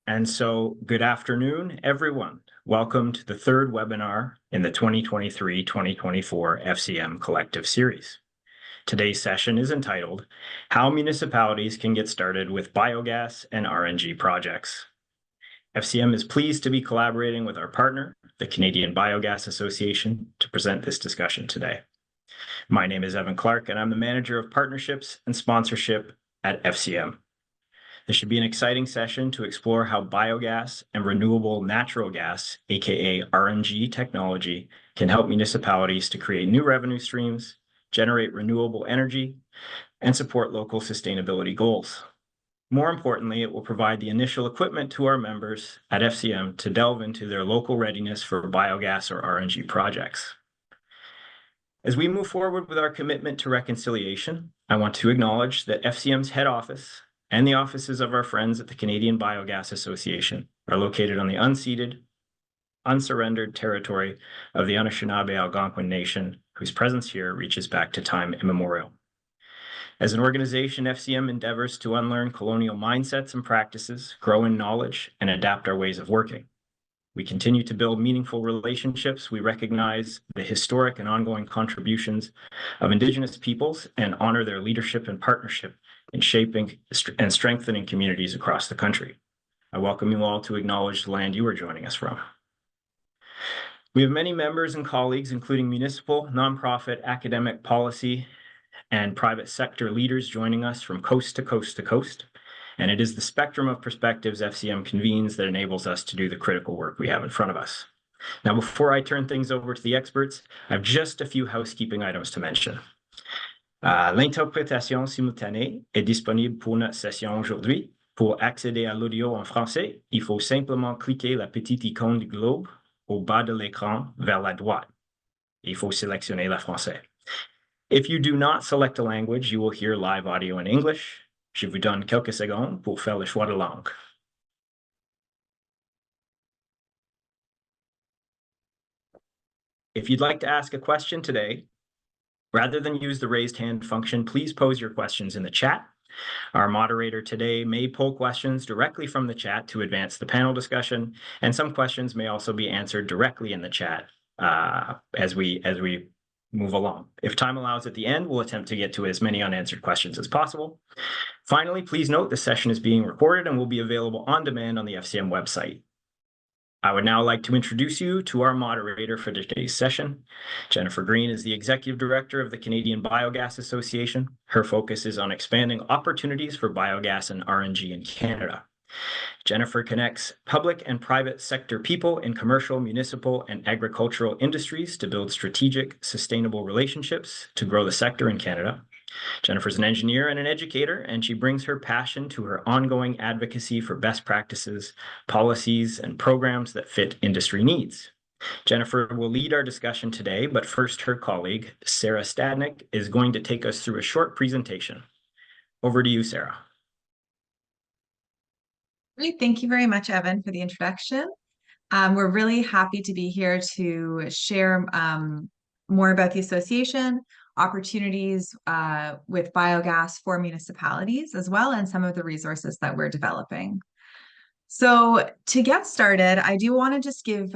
And so, good afternoon, everyone. Welcome to the third webinar in the 2023-2024 FCM Collective series. Today's session is entitled, How Municipalities Can Get Started with Biogas and RNG Projects. FCM is pleased to be collaborating with our partner, the Canadian Biogas Association, to present this discussion today. My name is Evan Clark, and I'm the Manager of Partnerships and Sponsorship at FCM. This should be an exciting session to explore how biogas and renewable natural gas, aka RNG technology, can help municipalities to create new revenue streams, generate renewable energy, and support local sustainability goals. More importantly, it will provide the initial equipment to our members at FCM to delve into their local readiness for biogas or RNG projects. As we move forward with our commitment to reconciliation, I want to acknowledge that FCM's head office and the offices of our friends at the Canadian Biogas Association are located on the unceded, unsurrendered territory of the Anishinaabe Algonquin Nation, whose presence here reaches back to time immemorial. As an organization, FCM endeavors to unlearn colonial mindsets and practices, grow in knowledge, and adapt our ways of working. We continue to build meaningful relationships. We recognize the historic and ongoing contributions of Indigenous peoples and honor their leadership and partnership in shaping and strengthening communities across the country. I welcome you all to acknowledge the land you are joining us from. We have many members and colleagues, including municipal, nonprofit, academic, policy, and private sector leaders joining us from coast to coast to coast. And it is the spectrum of perspectives FCM convenes that enables us to do the critical work we have in front of us. Now, before I turn things over to the experts, I have just a few housekeeping items to mention. L'interprétation simultanée est disponible pour notre session aujourd'hui. Pour accéder à l'audio en français, il faut simplement cliquer la petite icône du globe au bas de l'écran vers la droite. Il faut sélectionner le français. If you do not select a language, you will hear live audio in English. Je vous donne quelques secondes pour faire le choix de langue. If you'd like to ask a question today, rather than use the raised hand function, please pose your questions in the chat. Our moderator today may pull questions directly from the chat to advance the panel discussion, and some questions may also be answered directly in the chat as we move along. If time allows at the end, we'll attempt to get to as many unanswered questions as possible. Finally, please note the session is being recorded and will be available on demand on the FCM website. I would now like to introduce you to our moderator for today's session. Jennifer Green is the Executive Director of the Canadian Biogas Association. Her focus is on expanding opportunities for biogas and RNG in Canada. Jennifer connects public and private sector people in commercial, municipal, and agricultural industries to build strategic, sustainable relationships to grow the sector in Canada. Jennifer's an engineer and an educator, and she brings her passion to her ongoing advocacy for best practices, policies, and programs that fit industry needs. Jennifer will lead our discussion today, but first her colleague, Sarah Stadnick, is going to take us through a short presentation. Over to you, Sarah. Great. Thank you very much, Evan, for the introduction. We're really happy to be here to share more about the association, opportunities with biogas for municipalities as well, and some of the resources that we're developing. So to get started, I do want to just give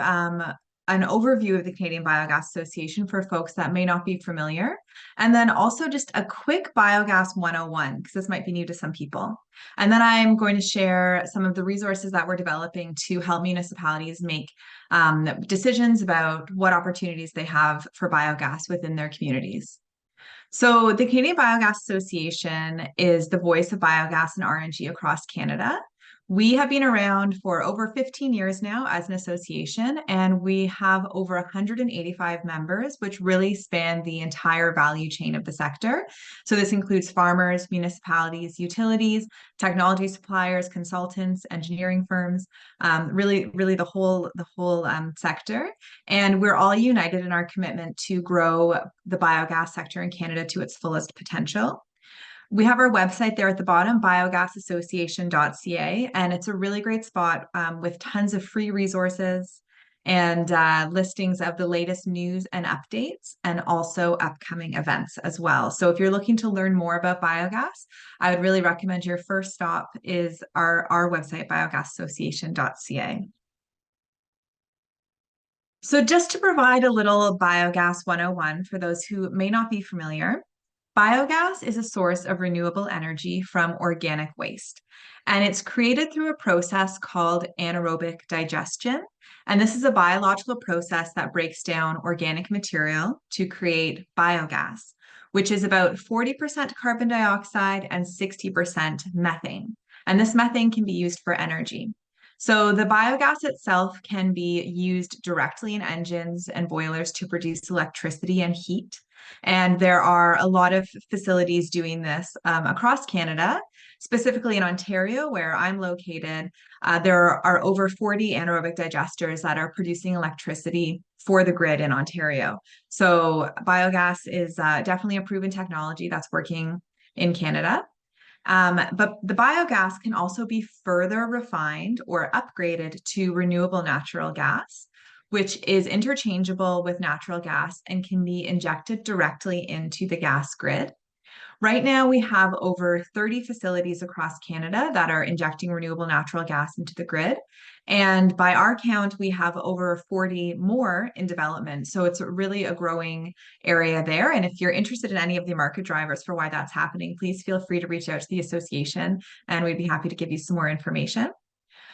an overview of the Canadian Biogas Association for folks that may not be familiar, and then also just a quick Biogas 101, because this might be new to some people. And then I'm going to share some of the resources that we're developing to help municipalities make decisions about what opportunities they have for biogas within their communities. So the Canadian Biogas Association is the voice of biogas and RNG across Canada. We have been around for over 15 years now as an association, and we have over 185 members, which really span the entire value chain of the sector. So this includes farmers, municipalities, utilities, technology suppliers, consultants, engineering firms, really the whole sector. And we're all united in our commitment to grow the biogas sector in Canada to its fullest potential. We have our website there at the bottom, biogasassociation.ca, and it's a really great spot with tons of free resources, and listings of the latest news and updates, and also upcoming events as well. So if you're looking to learn more about biogas, I would really recommend your first stop is our website, biogasassociation.ca. So just to provide a little Biogas 101 for those who may not be familiar, biogas is a source of renewable energy from organic waste, and it's created through a process called anaerobic digestion. And this is a biological process that breaks down organic material to create biogas, which is about 40% carbon dioxide and 60% methane. And this methane can be used for energy. So the biogas itself can be used directly in engines and boilers to produce electricity and heat. And there are a lot of facilities doing this across Canada, specifically in Ontario, where I'm located. There are over 40 anaerobic digesters that are producing electricity for the grid in Ontario. So biogas is definitely a proven technology that's working in Canada. But the biogas can also be further refined or upgraded to renewable natural gas, which is interchangeable with natural gas and can be injected directly into the gas grid. Right now, we have over 30 facilities across Canada that are injecting renewable natural gas into the grid. And by our count, we have over 40 more in development. So it's really a growing area there. And if you're interested in any of the market drivers for why that's happening, please feel free to reach out to the association, and we'd be happy to give you some more information.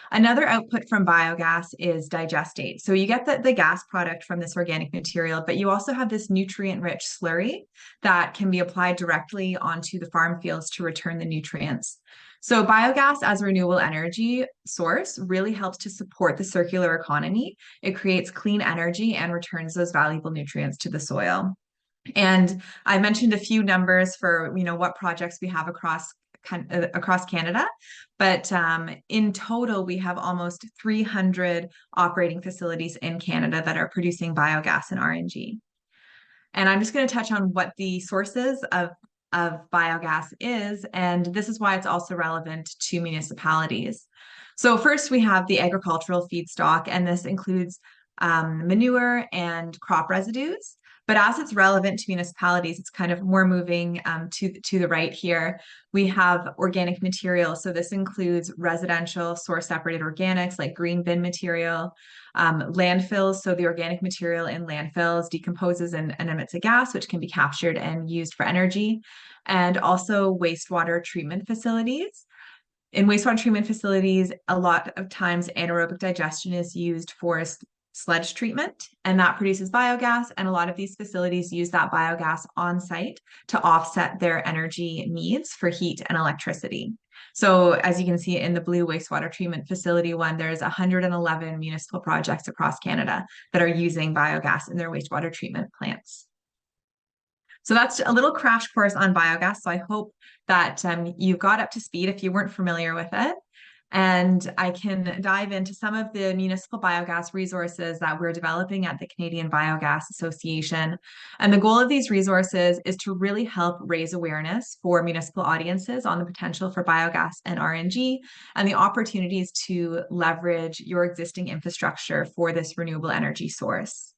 Another output from biogas is digestate. So you get the gas product from this organic material, but you also have this nutrient-rich slurry that can be applied directly onto the farm fields to return the nutrients. So biogas as a renewable energy source really helps to support the circular economy. It creates clean energy and returns those valuable nutrients to the soil. And I mentioned a few numbers for what projects we have across Canada, but in total, we have almost 300 operating facilities in Canada that are producing biogas and RNG. And I'm just going to touch on what the sources of biogas is, and this is why it's also relevant to municipalities. So first, we have the agricultural feedstock, and this includes manure and crop residues. But as it's relevant to municipalities, it's kind of more moving to the right here. We have organic material. So this includes residential source separated organics like green bin material, landfills. So the organic material in landfills decomposes and emits a gas, which can be captured and used for energy. And also wastewater treatment facilities. In wastewater treatment facilities, a lot of times anaerobic digestion is used for sludge treatment, and that produces biogas. And a lot of these facilities use that biogas on site to offset their energy needs for heat and electricity. So as you can see in the blue wastewater treatment facility one, there's 111 municipal projects across Canada that are using biogas in their wastewater treatment plants. So that's a little crash course on biogas. So I hope that you got up to speed if you weren't familiar with it. And I can dive into some of the municipal biogas resources that we're developing at the Canadian Biogas Association. And the goal of these resources is to really help raise awareness for municipal audiences on the potential for biogas and RNG and the opportunities to leverage your existing infrastructure for this renewable energy source.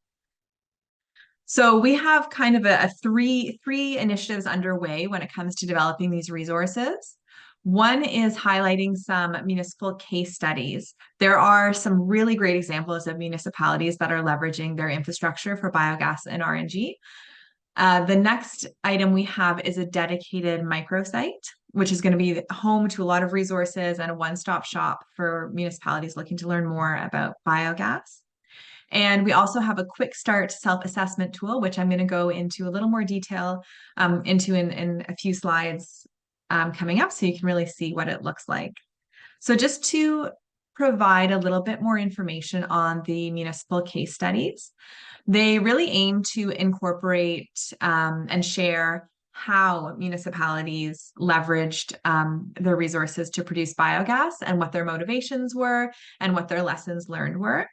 So we have kind of a three initiatives underway when it comes to developing these resources. One is highlighting some municipal case studies. There are some really great examples of municipalities that are leveraging their infrastructure for biogas and RNG. The next item we have is a dedicated microsite, which is going to be home to a lot of resources and a one-stop shop for municipalities looking to learn more about biogas. And we also have a quick start self-assessment tool, which I'm going to go into a little more detail into in a few slides coming up so you can really see what it looks like. So just to provide a little bit more information on the municipal case studies, they really aim to incorporate and share how municipalities leveraged their resources to produce biogas and what their motivations were and what their lessons learned were.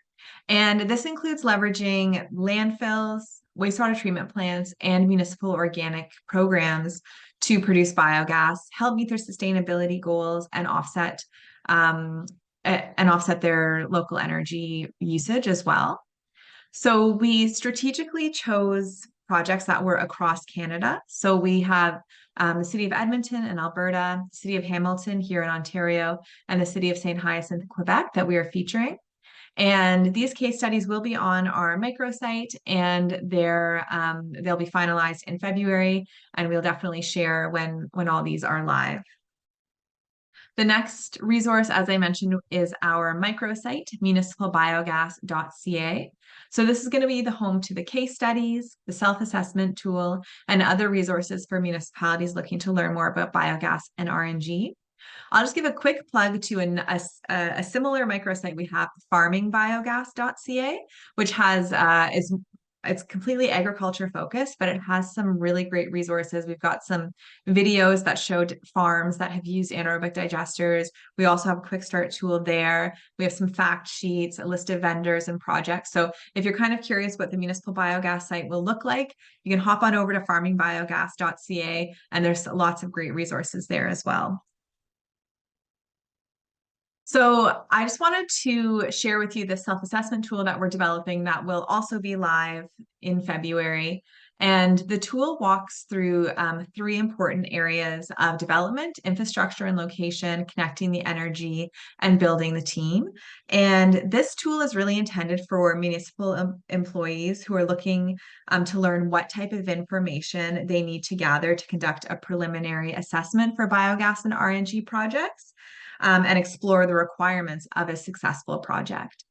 And this includes leveraging landfills, wastewater treatment plants, and municipal organic programs to produce biogas, help meet their sustainability goals, and offset their local energy usage as well. So we strategically chose projects that were across Canada. So we have the city of Edmonton in Alberta, the city of Hamilton here in Ontario, and the city of St. Hyacinthe, Quebec, that we are featuring. And these case studies will be on our microsite, and they'll be finalized in February, and we'll definitely share when all these are live. The next resource, as I mentioned, is our microsite, municipalbiogas.ca. So this is going to be the home to the case studies, the self-assessment tool, and other resources for municipalities looking to learn more about biogas and RNG. I'll just give a quick plug to a similar microsite we have, farmingbiogas.ca, which it's completely agriculture focused, but it has some really great resources. We've got some videos that showed farms that have used anaerobic digesters. We also have a quick start tool there. We have some fact sheets, a list of vendors and projects. So if you're kind of curious what the municipal biogas site will look like, you can hop on over to farmingbiogas.ca, and there's lots of great resources there as well. So I just wanted to share with you the self-assessment tool that we're developing that will also be live in February. And the tool walks through 3 important areas of development: infrastructure and location, connecting the energy, and building the team. And this tool is really intended for municipal employees who are looking to learn what type of information they need to gather to conduct a preliminary assessment for biogas and RNG projects. And explore the requirements of a successful project.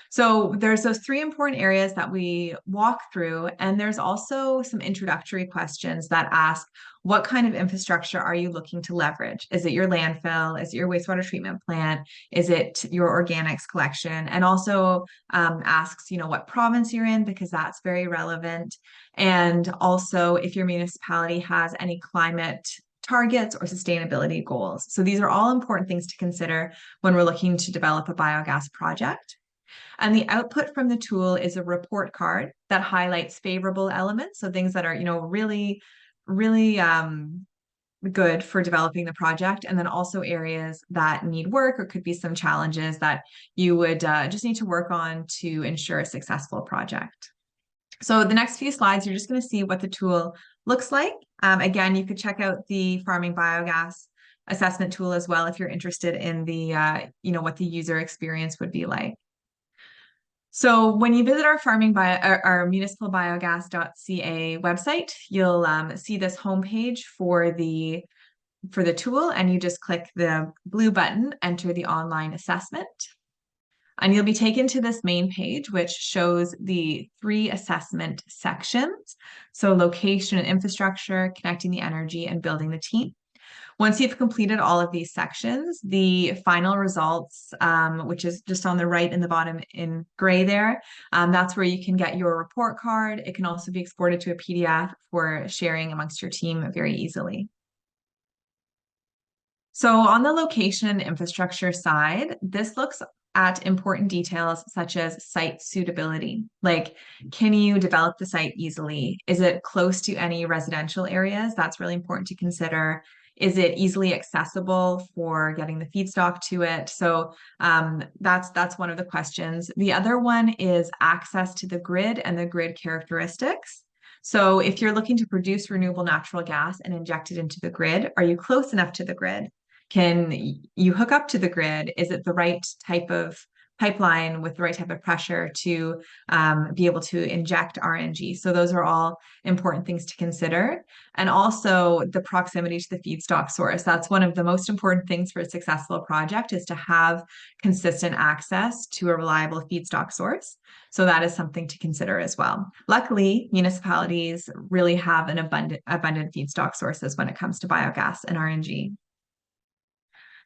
So there's those 3 important areas that we walk through, and there's also some introductory questions that ask, what kind of infrastructure are you looking to leverage? Is it your landfill? Is it your wastewater treatment plant? Is it your organics collection? And also asks, what province you're in, because that's very relevant. And also if your municipality has any climate targets or sustainability goals. So these are all important things to consider when we're looking to develop a biogas project. And the output from the tool is a report card that highlights favorable elements. So things that are, really, really good for developing the project. And then also areas that need work or could be some challenges that you would just need to work on to ensure a successful project. So the next few slides, you're just going to see what the tool looks like. Again, you could check out the Farming Biogas assessment tool as well if you're interested in the, what the user experience would be like. So when you visit our our municipalbiogas.ca website, you'll see this homepage for the tool, and you just click the blue button, enter the online assessment. And you'll be taken to this main page, which shows the 3 assessment sections. So location and infrastructure, connecting the energy, and building the team. Once you've completed all of these sections, the final results, which is just on the right in the bottom in gray there, that's where you can get your report card. It can also be exported to a PDF for sharing amongst your team very easily. So on the location and infrastructure side, this looks at important details such as site suitability. Like, can you develop the site easily? Is it close to any residential areas? That's really important to consider. Is it easily accessible for getting the feedstock to it? So that's one of the questions. The other one is access to the grid and the grid characteristics. So if you're looking to produce renewable natural gas and inject it into the grid, are you close enough to the grid? Can you hook up to the grid? Is it the right type of pipeline with the right type of pressure to be able to inject RNG? So those are all important things to consider. And also the proximity to the feedstock source. That's one of the most important things for a successful project, is to have consistent access to a reliable feedstock source. So that is something to consider as well. Luckily, municipalities really have an abundant feedstock sources when it comes to biogas and RNG.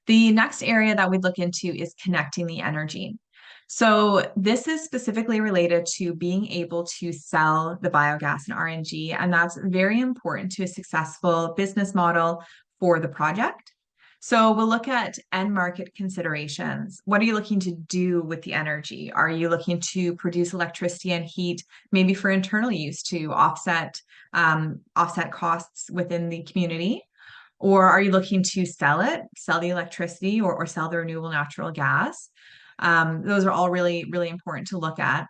The next area that we look into is connecting the energy. So this is specifically related to being able to sell the biogas and RNG, and that's very important to a successful business model for the project. So we'll look at end market considerations. What are you looking to do with the energy? Are you looking to produce electricity and heat, maybe for internal use to offset costs within the community? Or are you looking to sell the electricity, or sell the renewable natural gas? Those are all really, really important to look at.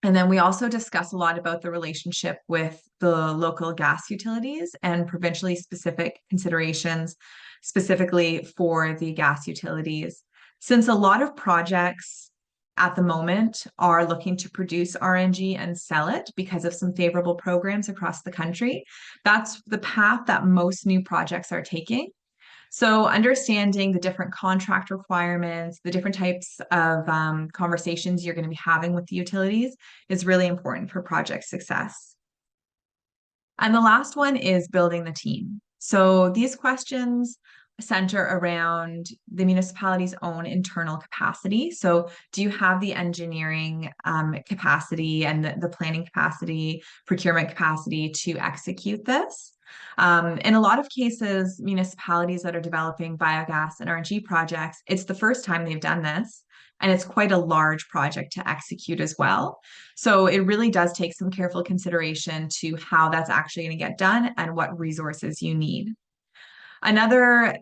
And then we also discuss a lot about the relationship with the local gas utilities and provincially specific considerations, specifically for the gas utilities. Since a lot of projects at the moment are looking to produce RNG and sell it because of some favorable programs across the country, that's the path that most new projects are taking. So understanding the different contract requirements, the different types of conversations you're going to be having with the utilities is really important for project success. And the last one is building the team. So these questions center around the municipality's own internal capacity. So do you have the engineering capacity and the planning capacity, procurement capacity to execute this? In a lot of cases, municipalities that are developing biogas and RNG projects, it's the first time they've done this. And it's quite a large project to execute as well. So it really does take some careful consideration to how that's actually going to get done and what resources you need. Another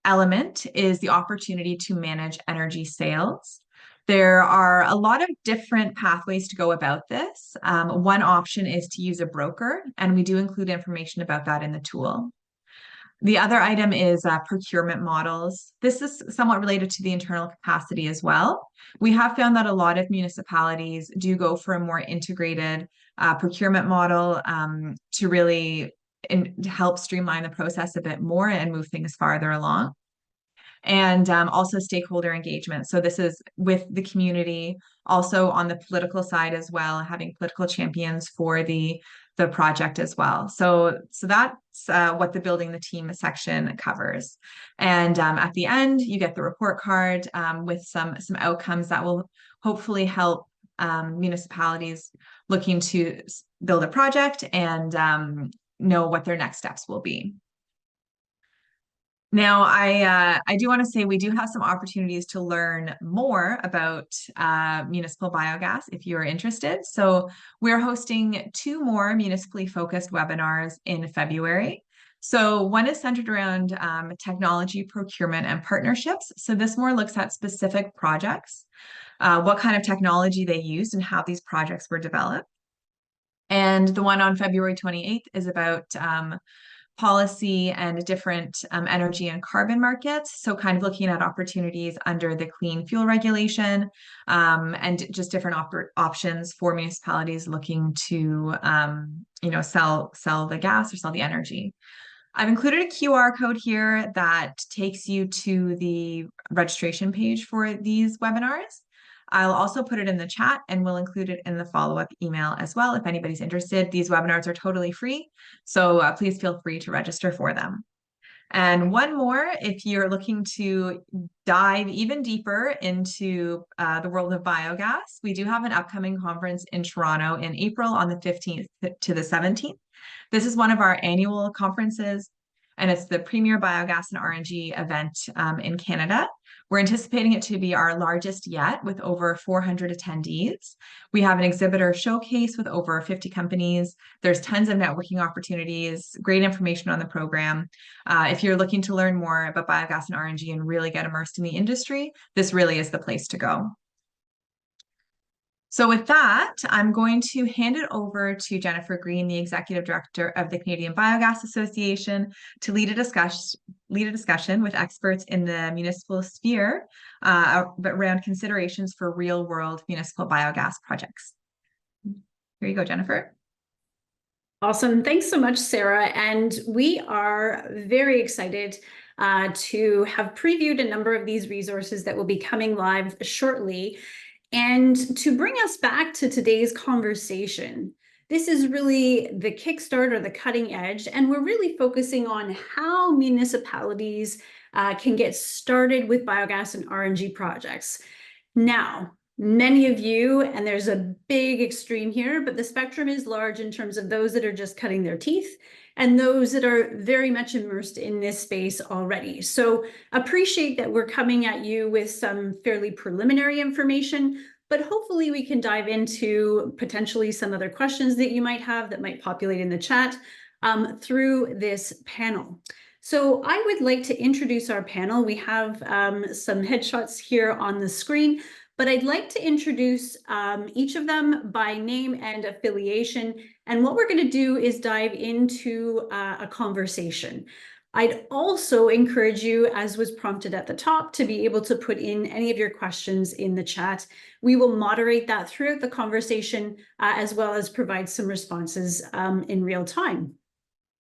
element is the opportunity to manage energy sales. There are a lot of different pathways to go about this. One option is to use a broker, and we do include information about that in the tool. The other item is procurement models. This is somewhat related to the internal capacity as well. We have found that a lot of municipalities do go for a more integrated procurement model to really help streamline the process a bit more and move things farther along. And also stakeholder engagement. So this is with the community, also on the political side as well, having political champions for the project as well. So that's what the building the team section covers. And at the end, you get the report card with some outcomes that will hopefully help municipalities looking to build a project and know what their next steps will be. Now, I do want to say we do have some opportunities to learn more about municipal biogas if you are interested. So we're hosting 2 more municipally focused webinars in February. So one is centered around technology procurement and partnerships. So this more looks at specific projects, what kind of technology they used and how these projects were developed. And the one on February 28th is about policy and different energy and carbon markets. So kind of looking at opportunities under the clean fuel regulation and just different options for municipalities looking to, sell the gas or sell the energy. I've included a QR code here that takes you to the registration page for these webinars. I'll also put it in the chat and we'll include it in the follow-up email as well if anybody's interested. These webinars are totally free, so please feel free to register for them. And one more, if you're looking to dive even deeper into the world of biogas, we do have an upcoming conference in Toronto in April on the 15th to the 17th. This is one of our annual conferences, and it's the premier biogas and RNG event in Canada. We're anticipating it to be our largest yet with over 400 attendees. We have an exhibitor showcase with over 50 companies. There's tons of networking opportunities, great information on the program. If you're looking to learn more about biogas and RNG and really get immersed in the industry, this really is the place to go. So with that, I'm going to hand it over to Jennifer Green, the Executive Director of the Canadian Biogas Association, to lead a discussion with experts in the municipal sphere around considerations for real-world municipal biogas projects. Here you go, Jennifer. Awesome. Thanks so much, Sarah. And we are very excited to have previewed a number of these resources that will be coming live shortly. And to bring us back to today's conversation, this is really the kickstart or the cutting edge, and we're really focusing on how municipalities can get started with biogas and RNG projects. Now, many of you, and there's a big extreme here, but the spectrum is large in terms of those that are just cutting their teeth and those that are very much immersed in this space already. So appreciate that we're coming at you with some fairly preliminary information, but hopefully we can dive into potentially some other questions that you might have that might populate in the chat through this panel. So I would like to introduce our panel. We have some headshots here on the screen, but I'd like to introduce each of them by name and affiliation. And what we're going to do is dive into a conversation. I'd also encourage you, as was prompted at the top, to be able to put in any of your questions in the chat. We will moderate that throughout the conversation, as well as provide some responses in real time.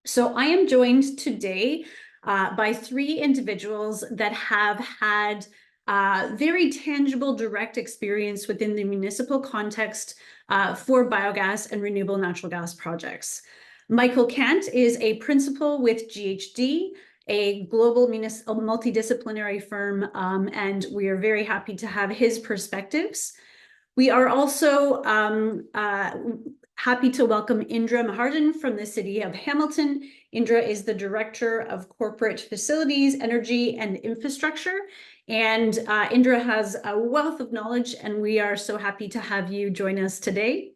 So I am joined today by three individuals that have had very tangible, direct experience within the municipal context for biogas and renewable natural gas projects. Michael Cant is a principal with GHD, a global multidisciplinary firm, and we are very happy to have his perspectives. We are also happy to welcome Indra Maharjan from the city of Hamilton. Indra is the Director of Corporate Facilities, Energy and Infrastructure. And Indra has a wealth of knowledge, and we are so happy to have you join us today.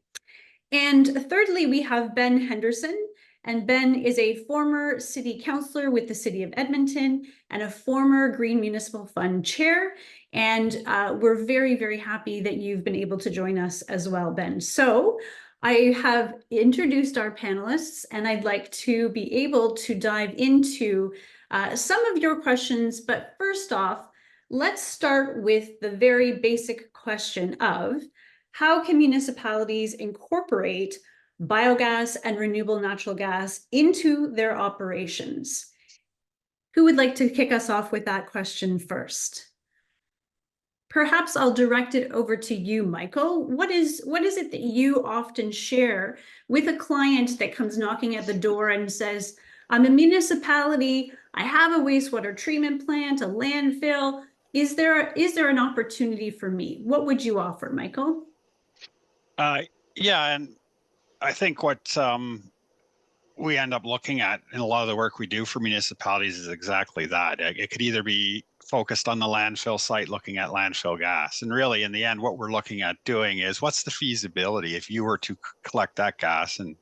And thirdly, we have Ben Henderson. And Ben is a former city councillor with the city of Edmonton and a former Green Municipal Fund chair. And we're very, very happy that you've been able to join us as well, Ben. So I have introduced our panelists, and I'd like to be able to dive into some of your questions. But first off, let's start with the very basic question of how can municipalities incorporate biogas and renewable natural gas into their operations? Who would like to kick us off with that question first? Perhaps I'll direct it over to you, Michael. What is it that you often share with a client that comes knocking at the door and says, I'm a municipality, I have a wastewater treatment plant, a landfill. Is there an opportunity for me? What would you offer, Michael? Yeah, and I think what we end up looking at in a lot of the work we do for municipalities is exactly that. It could either be focused on the landfill site, looking at landfill gas. And really, in the end, what we're looking at doing is what's the feasibility if you were to collect that gas and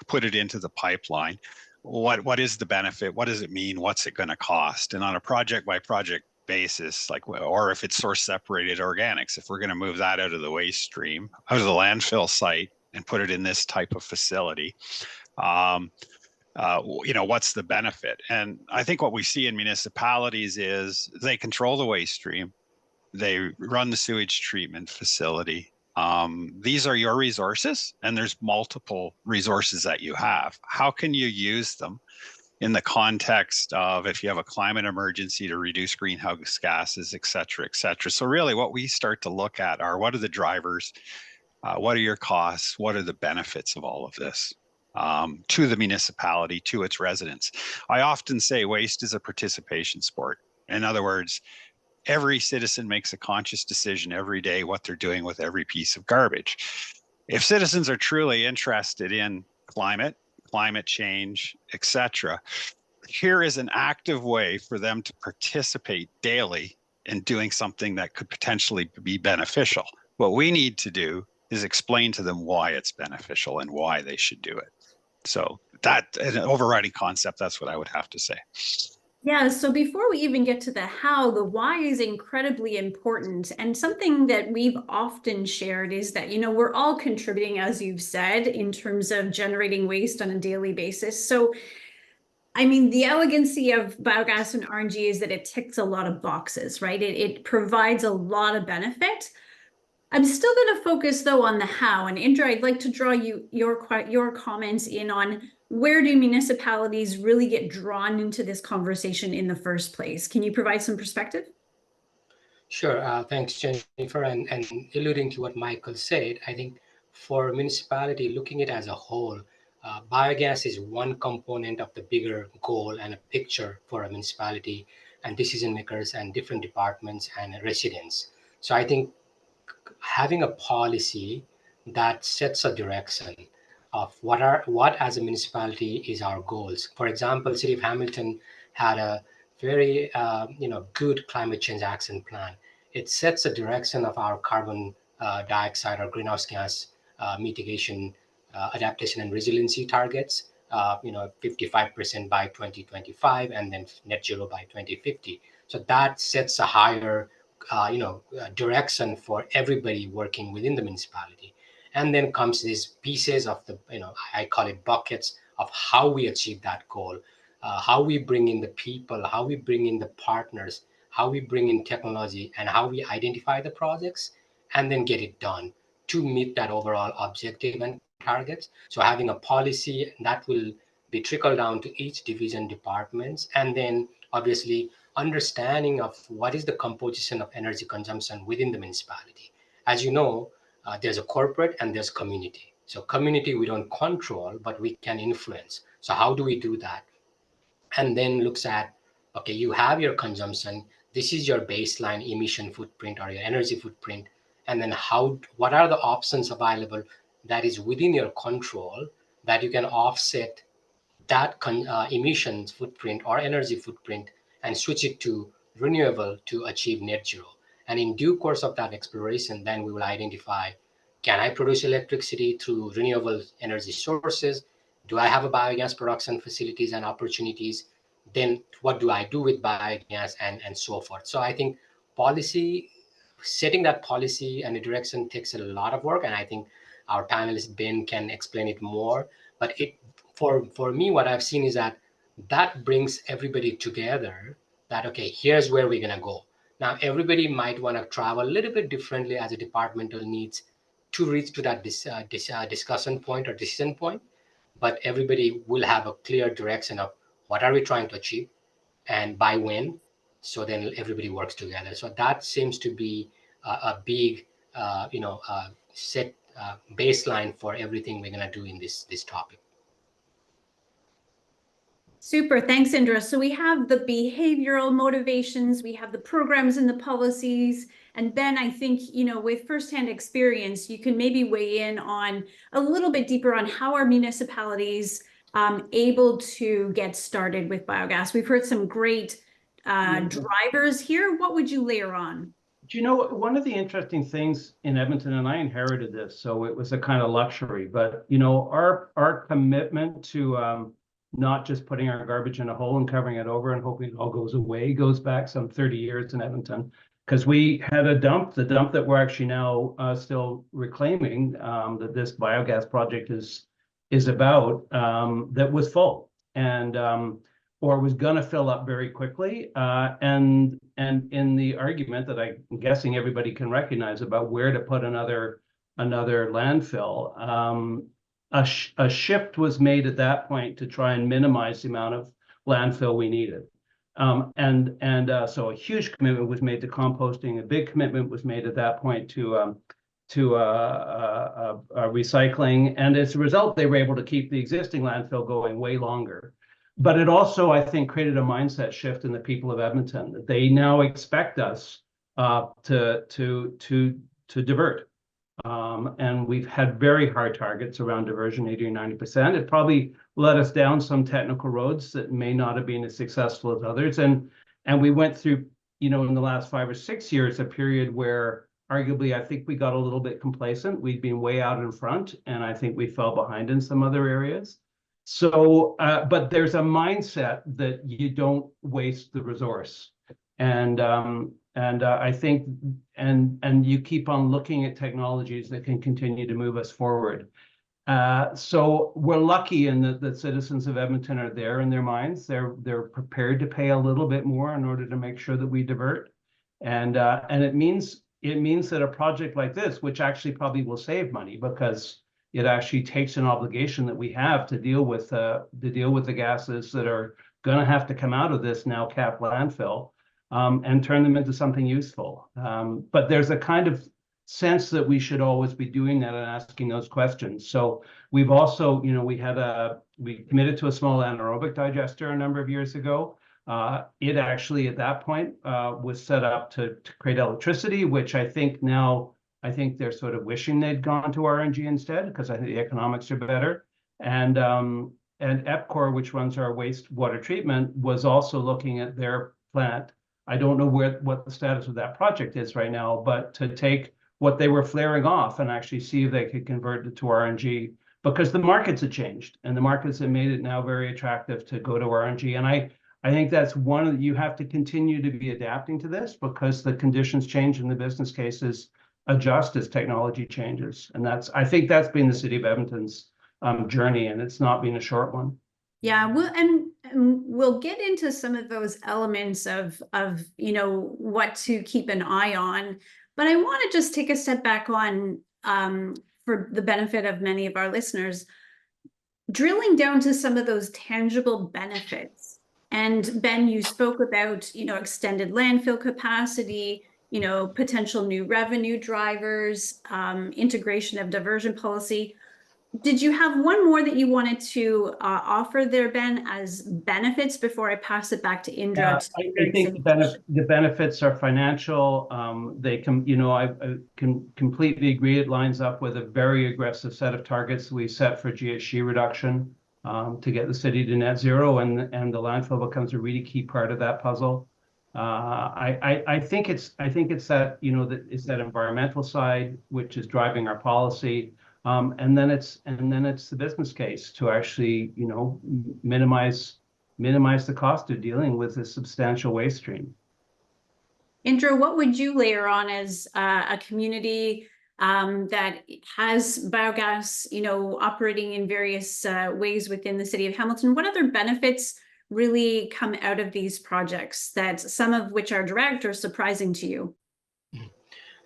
put it into the pipeline? What is the benefit? What does it mean? What's it going to cost? And on a project by project basis, or if it's source separated organics, if we're going to move that out of the waste stream, out of the landfill site and put it in this type of facility, what's the benefit? And I think what we see in municipalities is they control the waste stream, they run the sewage treatment facility. These are your resources, and there's multiple resources that you have. How can you use them in the context of if you have a climate emergency to reduce greenhouse gases, et cetera, et cetera? So really what we start to look at are what are the drivers, what are your costs, what are the benefits of all of this to the municipality, to its residents. I often say waste is a participation sport. In other words, every citizen makes a conscious decision every day what they're doing with every piece of garbage. If citizens are truly interested in climate change, etc., here is an active way for them to participate daily in doing something that could potentially be beneficial. What we need to do is explain to them why it's beneficial and why they should do it. So that, an overriding concept, that's what I would have to say. Yeah, so before we even get to the how, the why is incredibly important. And something that we've often shared is that, we're all contributing, as you've said, in terms of generating waste on a daily basis. So, the elegancy of biogas and RNG is that it ticks a lot of boxes, right? It provides a lot of benefit. I'm still going to focus, though, on the how. And Indra, I'd like to draw your comments in on where do municipalities really get drawn into this conversation in the first place? Can you provide some perspective? Sure. Thanks, Jennifer. And alluding to what Michael said, I think for a municipality, looking at it as a whole, biogas is one component of the bigger goal and a picture for a municipality and decision makers and different departments and residents. So I think having a policy that sets a direction of what as a municipality is our goals. For example, City of Hamilton had a very good climate change action plan. It sets a direction of our carbon dioxide or greenhouse gas mitigation, adaptation and resiliency targets. 55% by 2025 and then net zero by 2050. So that sets a higher direction for everybody working within the municipality. And then comes these pieces of the, I call it buckets of how we achieve that goal, how we bring in the people, how we bring in the partners, how we bring in technology, and how we identify the projects and then get it done to meet that overall objective and targets. So having a policy that will be trickled down to each division departments, and then obviously understanding of what is the composition of energy consumption within the municipality. As you know, there's a corporate and there's community. So community we don't control, but we can influence. So how do we do that? And then looks at, okay, you have your consumption. This is your baseline emission footprint or your energy footprint. And then what are the options available that is within your control that you can offset that emissions footprint or energy footprint and switch it to renewable to achieve net zero. And in due course of that exploration, then we will identify, can I produce electricity through renewable energy sources? Do I have a biogas production facilities and opportunities? Then what do I do with biogas and so forth? So I think setting that policy and the direction takes a lot of work. And I think our panelist Ben can explain it more. But for me, what I've seen is that brings everybody together that, okay, here's where we're going to go. Now, everybody might want to travel a little bit differently as a departmental needs to reach to that discussion point or decision point, but everybody will have a clear direction of what are we trying to achieve and by when. So then everybody works together. So that seems to be a big, set baseline for everything we're going to do in this topic. Super, thanks, Indra. So we have the behavioral motivations, we have the programs and the policies, and Ben, I think, with firsthand experience, you can maybe weigh in on a little bit deeper on how are municipalities able to get started with biogas. We've heard some great drivers here. What would you layer on? One of the interesting things in Edmonton, and I inherited this, so it was a kind of luxury, but our commitment to not just putting our garbage in a hole and covering it over and hoping it all goes away goes back some 30 years in Edmonton, because we had the dump that we're actually now still reclaiming, that this biogas project is about, that was full and or was going to fill up very quickly, and in the argument that I'm guessing everybody can recognize about where to put another landfill, a shift was made at that point to try and minimize the amount of landfill we needed. So a huge commitment was made to composting. A big commitment was made at that point to recycling. And as a result, they were able to keep the existing landfill going way longer. But it also, I think, created a mindset shift in the people of Edmonton that they now expect us to divert. And we've had very hard targets around diversion, 80 or 90%. It probably led us down some technical roads that may not have been as successful as others. And we went through, in the last 5 or 6 years, a period where arguably I think we got a little bit complacent. We'd been way out in front, and I think we fell behind in some other areas. So, but there's a mindset that you don't waste the resource. And I think, and you keep on looking at technologies that can continue to move us forward. So we're lucky in that the citizens of Edmonton are there in their minds. They're prepared to pay a little bit more in order to make sure that we divert. And it means that a project like this, which actually probably will save money because it actually takes an obligation that we have to deal with the gases that are going to have to come out of this now capped landfill. And turn them into something useful. But there's a kind of sense that we should always be doing that and asking those questions. So we've also, we committed to a small anaerobic digester a number of years ago. It actually at that point was set up to create electricity, which I think they're sort of wishing they'd gone to RNG instead, because I think the economics are better. And EPCOR, which runs our wastewater treatment, was also looking at their plant. I don't know what the status of that project is right now, but to take what they were flaring off and actually see if they could convert it to RNG, because the markets had changed and the markets have made it now very attractive to go to RNG. And I think that's one of you have to continue to be adapting to this because the conditions change and the business cases adjust as technology changes. And I think that's been the City of Edmonton's journey, and it's not been a short one. Yeah, and we'll get into some of those elements of what to keep an eye on. But I want to just take a step back on for the benefit of many of our listeners, drilling down to some of those tangible benefits. And Ben, you spoke about extended landfill capacity, potential new revenue drivers, integration of diversion policy. Did you have one more that you wanted to offer there, Ben, as benefits before I pass it back to Indra? I think the benefits are financial. They can, I can completely agree. It lines up with a very aggressive set of targets we set for GHG reduction to get the city to net zero, and the landfill becomes a really key part of that puzzle. I think it's that it's that environmental side which is driving our policy. And then it's the business case to actually, minimize the cost of dealing with a substantial waste stream. Indra, what would you layer on as a community that has biogas, operating in various ways within the city of Hamilton? What other benefits really come out of these projects, that some of which are direct or surprising to you?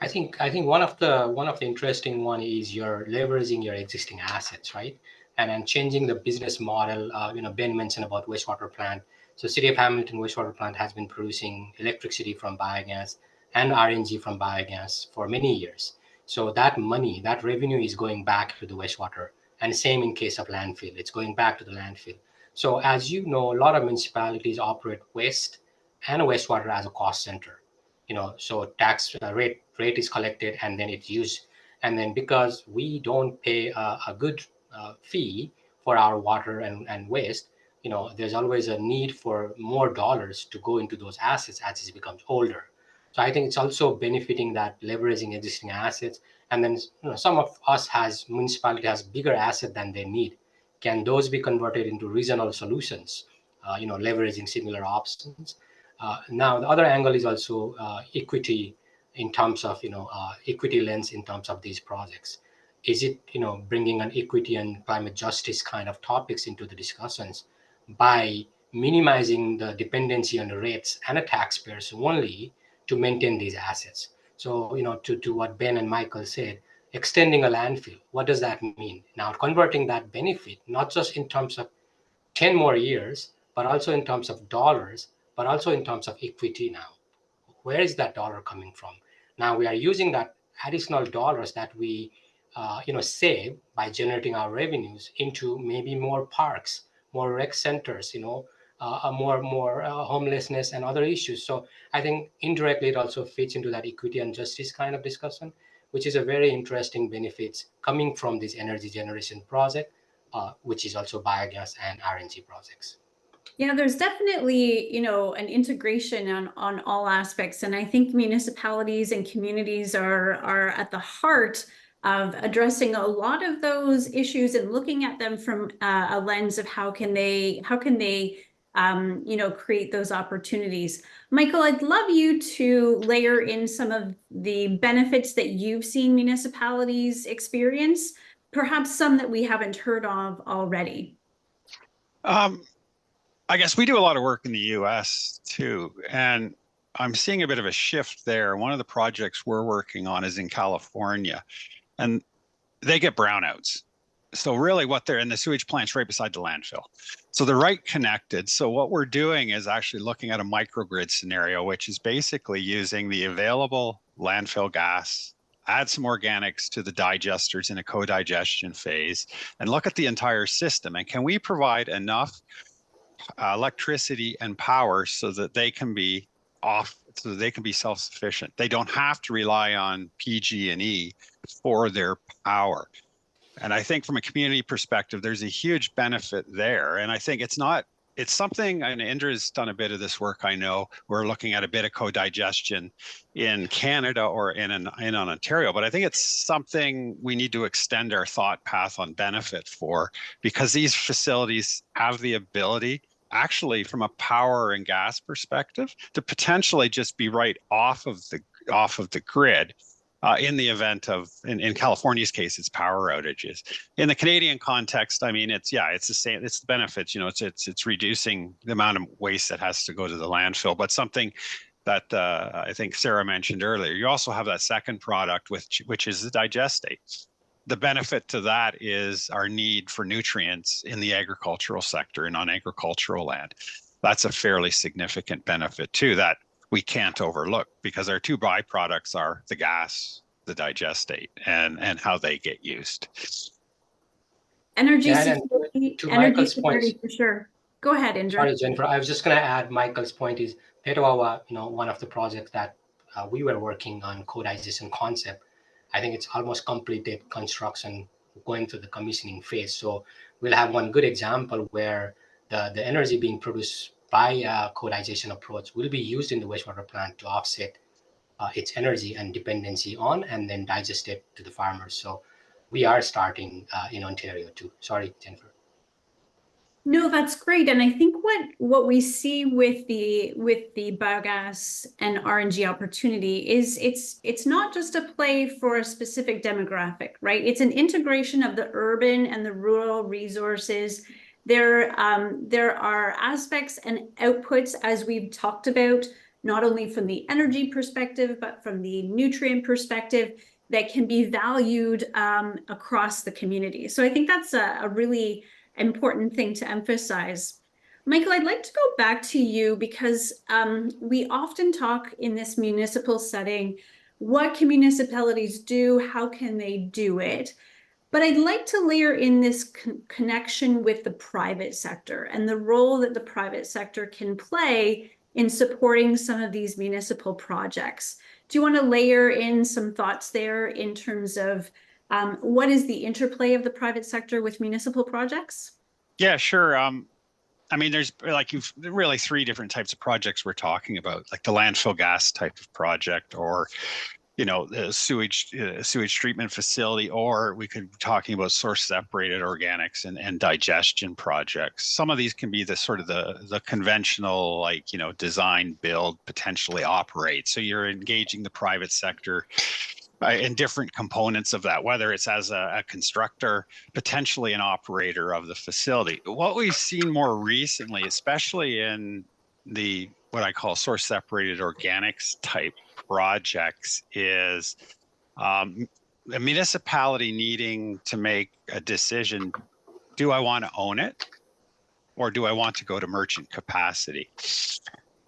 I think one of the interesting one is you're leveraging your existing assets, right? And then changing the business model. Ben mentioned about wastewater plant. So City of Hamilton wastewater plant has been producing electricity from biogas and RNG from biogas for many years. So that money, that revenue is going back to the wastewater. And same in case of landfill, it's going back to the landfill. So as you know, a lot of municipalities operate waste and wastewater as a cost center. So tax rate is collected and then it's used. And then because we don't pay a good fee for our water and waste, there's always a need for more dollars to go into those assets as it becomes older. So I think it's also benefiting that leveraging existing assets. And then some of us municipality has bigger asset than they need. Can those be converted into regional solutions, leveraging similar options? Now, the other angle is also equity in terms of, equity lens in terms of these projects. Is it, bringing an equity and climate justice kind of topics into the discussions by minimizing the dependency on the rates and the taxpayers only to maintain these assets? So, to what Ben and Michael said, extending a landfill, what does that mean? Now, converting that benefit, not just in terms of 10 more years, but also in terms of dollars, but also in terms of equity now. Where is that dollar coming from? Now we are using that additional dollars that we save by generating our revenues into maybe more parks, more rec centers, more homelessness and other issues. So I think indirectly it also fits into that equity and justice kind of discussion, which is a very interesting benefits coming from this energy generation project, which is also biogas and RNG projects. Yeah, there's definitely, an integration on all aspects. And I think municipalities and communities are at the heart of addressing a lot of those issues and looking at them from a lens of how can they create those opportunities. Michael, I'd love you to layer in some of the benefits that you've seen municipalities experience, perhaps some that we haven't heard of already. I guess we do a lot of work in the US too, and I'm seeing a bit of a shift there. One of the projects we're working on is in California, and they get brownouts. So really what they're in, the sewage plant's right beside the landfill. So they're right connected. So what we're doing is actually looking at a microgrid scenario, which is basically using the available landfill gas, add some organics to the digesters in a co-digestion phase, and look at the entire system. And can we provide enough electricity and power so that they can be self-sufficient? They don't have to rely on PG&E for their power. And I think from a community perspective, there's a huge benefit there. And I think it's something, and Indra's done a bit of this work, I know. We're looking at a bit of co-digestion in Canada or in Ontario, but I think it's something we need to extend our thought path on benefit for, because these facilities have the ability actually from a power and gas perspective to potentially just be right off of the grid. In the event of, in California's case, it's power outages. In the Canadian context, I mean, it's the same. It's the benefits. It's reducing the amount of waste that has to go to the landfill. But something that I think Sarah mentioned earlier, you also have that second product, which is the digestate. The benefit to that is our need for nutrients in the agricultural sector and on agricultural land. That's a fairly significant benefit too that we can't overlook, because our two byproducts are the gas, the digestate, and how they get used. Energy security, energy Michael's points, security for sure. Go ahead, Indra. Sorry, Jennifer. I was just going to add Michael's point is Petawawa, one of the projects that we were working on codization concept. I think it's almost completed construction, going through the commissioning phase. So we'll have one good example where the energy being produced by codization approach will be used in the wastewater plant to offset its energy and dependency on, and then digest it to the farmers. So we are starting in Ontario too. Sorry, Jennifer. No, that's great. And I think what we see with the biogas and RNG opportunity is it's not just a play for a specific demographic, right? It's an integration of the urban and the rural resources. There are aspects and outputs, as we've talked about, not only from the energy perspective, but from the nutrient perspective, that can be valued across the community. So I think that's a really important thing to emphasize. Michael, I'd like to go back to you, because we often talk in this municipal setting, what can municipalities do? How can they do it? But I'd like to layer in this connection with the private sector and the role that the private sector can play in supporting some of these municipal projects. Do you want to layer in some thoughts there in terms of what is the interplay of the private sector with municipal projects? Yeah, sure. I mean, there's really three different types of projects we're talking about, like the landfill gas type of project, or the sewage treatment facility, or we could be talking about source separated organics and digestion projects. Some of these can be the sort of the conventional, design, build, potentially operate. So you're engaging the private sector in different components of that, whether it's as a constructor, potentially an operator of the facility. What we've seen more recently, especially in the what I call source separated organics type projects, is a municipality needing to make a decision: do I want to own it, or do I want to go to merchant capacity?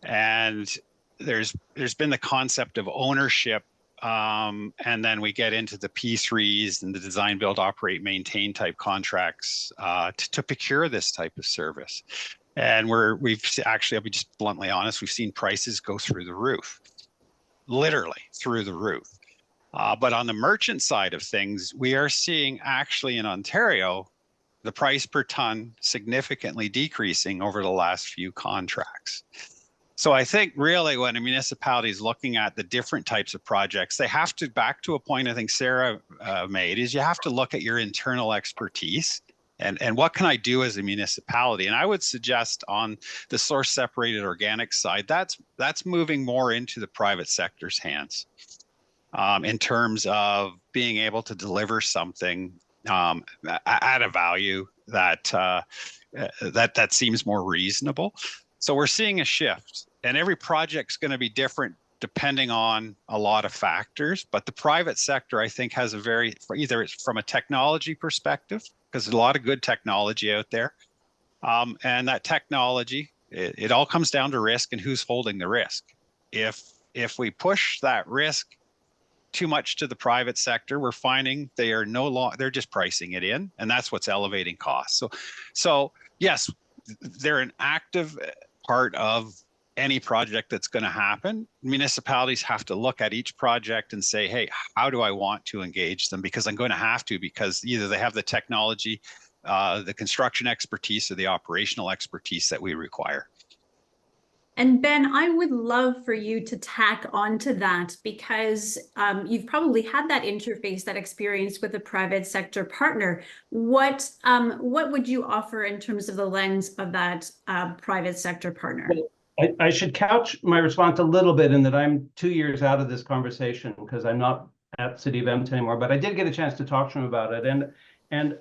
And there's been the concept of ownership, and then we get into the P3s and the design, build, operate, maintain type contracts to procure this type of service. And we've actually, I'll be just bluntly honest, we've seen prices go through the roof, literally through the roof. But on the merchant side of things, we are seeing actually in Ontario, the price per ton significantly decreasing over the last few contracts. So I think really when a municipality is looking at the different types of projects, they have to, back to a point I think Sarah made, is you have to look at your internal expertise. And what can I do as a municipality? And I would suggest on the source separated organic side, that's moving more into the private sector's hands in terms of being able to deliver something at a value that seems more reasonable. So we're seeing a shift, and every project's going to be different depending on a lot of factors. But the private sector, I think, has either it's from a technology perspective, because there's a lot of good technology out there. And that technology, it all comes down to risk and who's holding the risk. If we push that risk too much to the private sector, we're finding they are they're just pricing it in, and that's what's elevating costs. So yes, they're an active part of any project that's going to happen. Municipalities have to look at each project and say, hey, how do I want to engage them? Because I'm going to have to, because either they have the technology, the construction expertise, or the operational expertise that we require. And Ben, I would love for you to tack onto that because you've probably had that interface, that experience with a private sector partner. What would you offer in terms of the lens of that private sector partner? Well, I should couch my response a little bit in that I'm 2 years out of this conversation because I'm not at City of Edmonton anymore, but I did get a chance to talk to them about it. And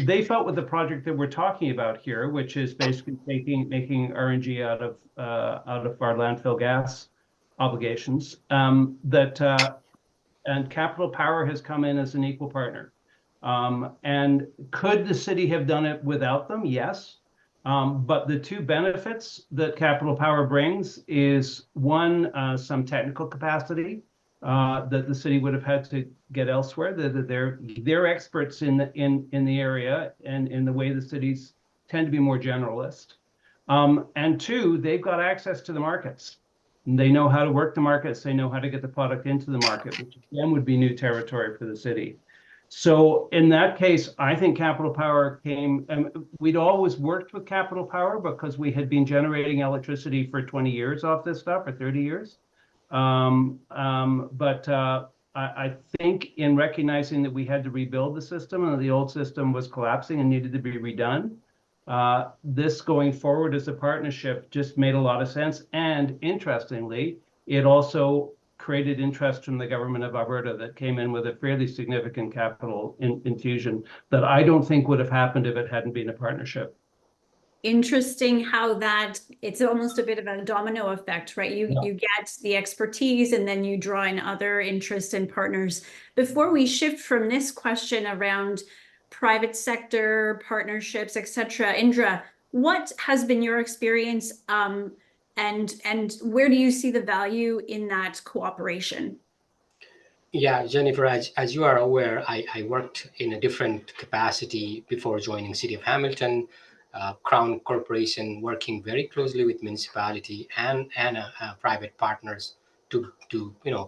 they felt with the project that we're talking about here, which is basically making RNG out of our landfill gas obligations, and Capital Power has come in as an equal partner. And could the city have done it without them? Yes. But the two benefits that Capital Power brings is one, some technical capacity that the city would have had to get elsewhere. They're experts in the area and in the way the cities tend to be more generalist. And two, they've got access to the markets. They know how to work the markets. They know how to get the product into the market, which again would be new territory for the city. So in that case, I think Capital Power came, and we'd always worked with Capital Power because we had been generating electricity for 20 years off this stuff, or 30 years. But I think in recognizing that we had to rebuild the system and the old system was collapsing and needed to be redone, this going forward as a partnership just made a lot of sense. And interestingly, it also created interest from the government of Alberta that came in with a fairly significant capital infusion that I don't think would have happened if it hadn't been a partnership. Interesting how that it's almost a bit of a domino effect, right? You get the expertise and then you draw in other interests and partners. Before we shift from this question around private sector partnerships, etc., Indra, what has been your experience, and where do you see the value in that cooperation? Yeah, Jennifer, as you are aware, I worked in a different capacity before joining City of Hamilton, Crown Corporation, working very closely with municipality and private partners to